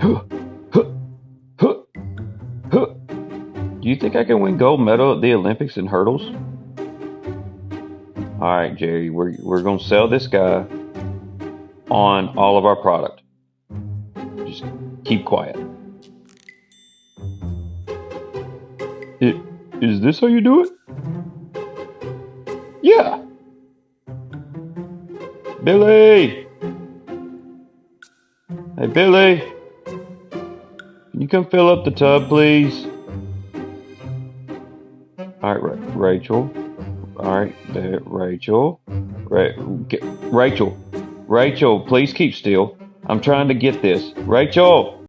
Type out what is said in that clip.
Do you think I can win gold medal at the Olympics in hurdles? All right, Jerry, we're gonna sell this guy on all of our product. Just keep quiet. It, is this how you do it? Yeah. Billy! Hey, Billy! Can you come fill up the tub, please? All right, Rachel. All right, there, Rachel. Rachel. Rachel, please keep still. I'm trying to get this. Rachel!